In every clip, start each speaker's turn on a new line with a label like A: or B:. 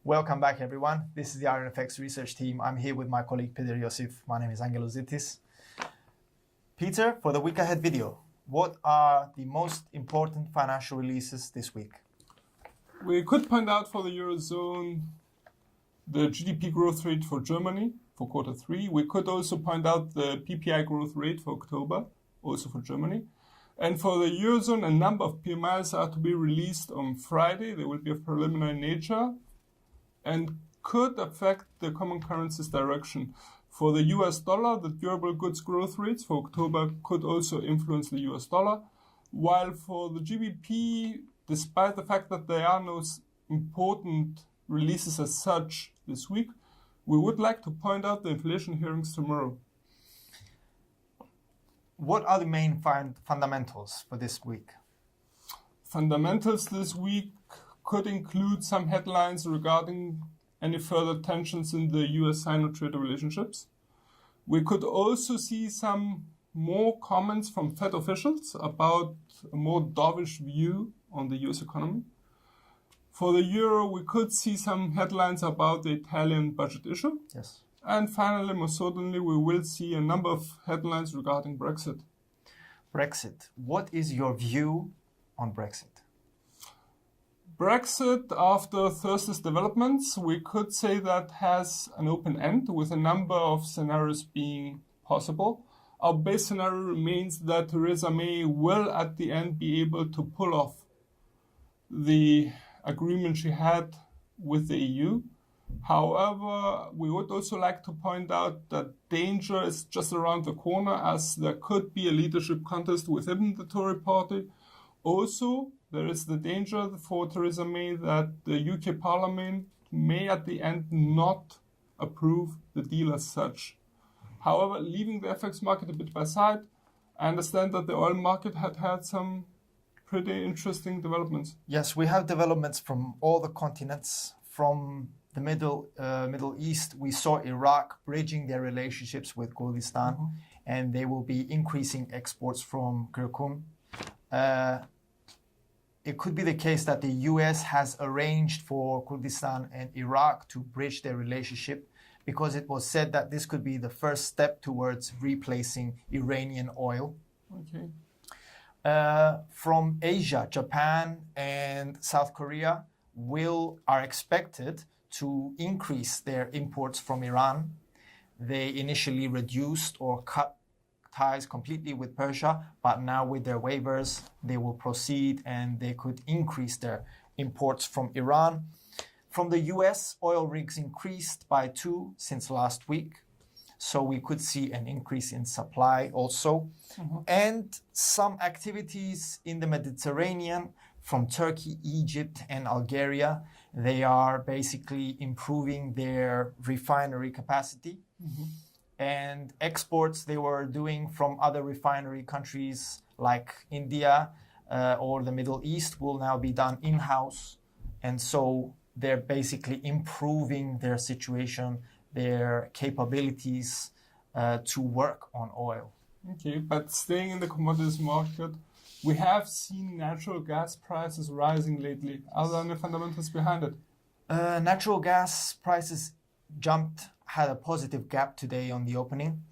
A: Welcome back, everyone. This is the IronFX research team. I'm here with my colleague Peter Iosif. My name is Angelos Zitis. Peter, for the week ahead video, what are the most important financial releases this week?
B: We could point out for the Eurozone the GDP growth rate for Germany for Q3. We could also point out the PPI growth rate for October, also for Germany. And for the Eurozone, a number of PMIs are to be released on Friday. They will be of preliminary nature and could affect the common currency's direction. For the US dollar, the durable goods growth rates for October could also influence the US dollar. While for the GBP, despite the fact that there are no important releases as such this week, we would like to point out the inflation hearings tomorrow.
A: What are the main fundamentals for this week?
B: Fundamentals this week could include some headlines regarding any further tensions in the US-Sino trade relationships. We could also see some more comments from Fed officials about a more dovish view on the US economy. For the euro, we could see some headlines about the Italian budget issue.
A: Yes.
B: And finally, most certainly, we will see a number of headlines regarding Brexit.
A: Brexit. What is your view on Brexit?
B: Brexit, after Thursday's developments, we could say that has an open end with a number of scenarios being possible. Our base scenario remains that Theresa May will at the end be able to pull off the agreement she had with the EU. However, we would also like to point out that danger is just around the corner, as there could be a leadership contest within the Tory party. Also, there is the danger for Theresa May that the UK Parliament may at the end not approve the deal as such. However, leaving the FX market a bit by side, I understand that the oil market had some pretty interesting developments.
A: Yes, we have developments from all the continents. From the Middle East, we saw Iraq bridging their relationships with Kurdistan, and they will be increasing exports from Kirkuk. It could be the case that the US has arranged for Kurdistan and Iraq to bridge their relationship, because it was said that this could be the first step towards replacing Iranian oil.
B: Okay.
A: From Asia, Japan and South Korea are expected to increase their imports from Iran. They initially reduced or cut ties completely with Persia, but now with their waivers, they will proceed and they could increase their imports from Iran. From the US, oil rigs increased by 2 since last week. So we could see an increase in supply also. And some activities in the Mediterranean from Turkey, Egypt, and Algeria. They are basically improving their refinery capacity. And exports they were doing from other refinery countries like India or the Middle East will now be done in-house. And so they're basically improving their situation, their capabilities to work on oil.
B: Okay, but staying in the commodities market, we have seen natural gas prices rising lately. Are there any fundamentals behind it?
A: Natural gas prices had a positive gap today on the opening.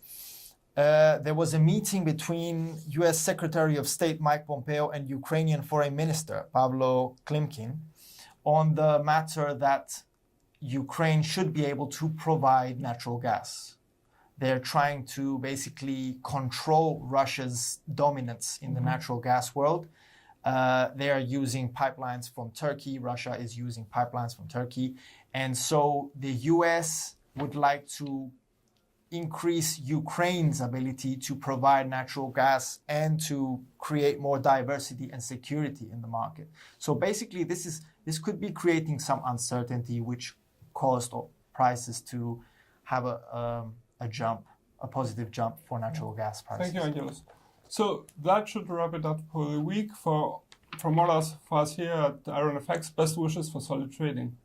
A: There was a meeting between US Secretary of State Mike Pompeo and Ukrainian Foreign Minister Pavlo Klimkin on the matter that Ukraine should be able to provide natural gas. They're trying to basically control Russia's dominance in the natural gas world. They are using pipelines from Turkey. Russia is using pipelines from Turkey. And so the US would like to increase Ukraine's ability to provide natural gas and to create more diversity and security in the market. So basically, this could be creating some uncertainty, which caused prices to have a positive jump for natural gas prices.
B: Thank you, Angelos. So that should wrap it up for the week. From all of us here at IronFX, best wishes for solid trading.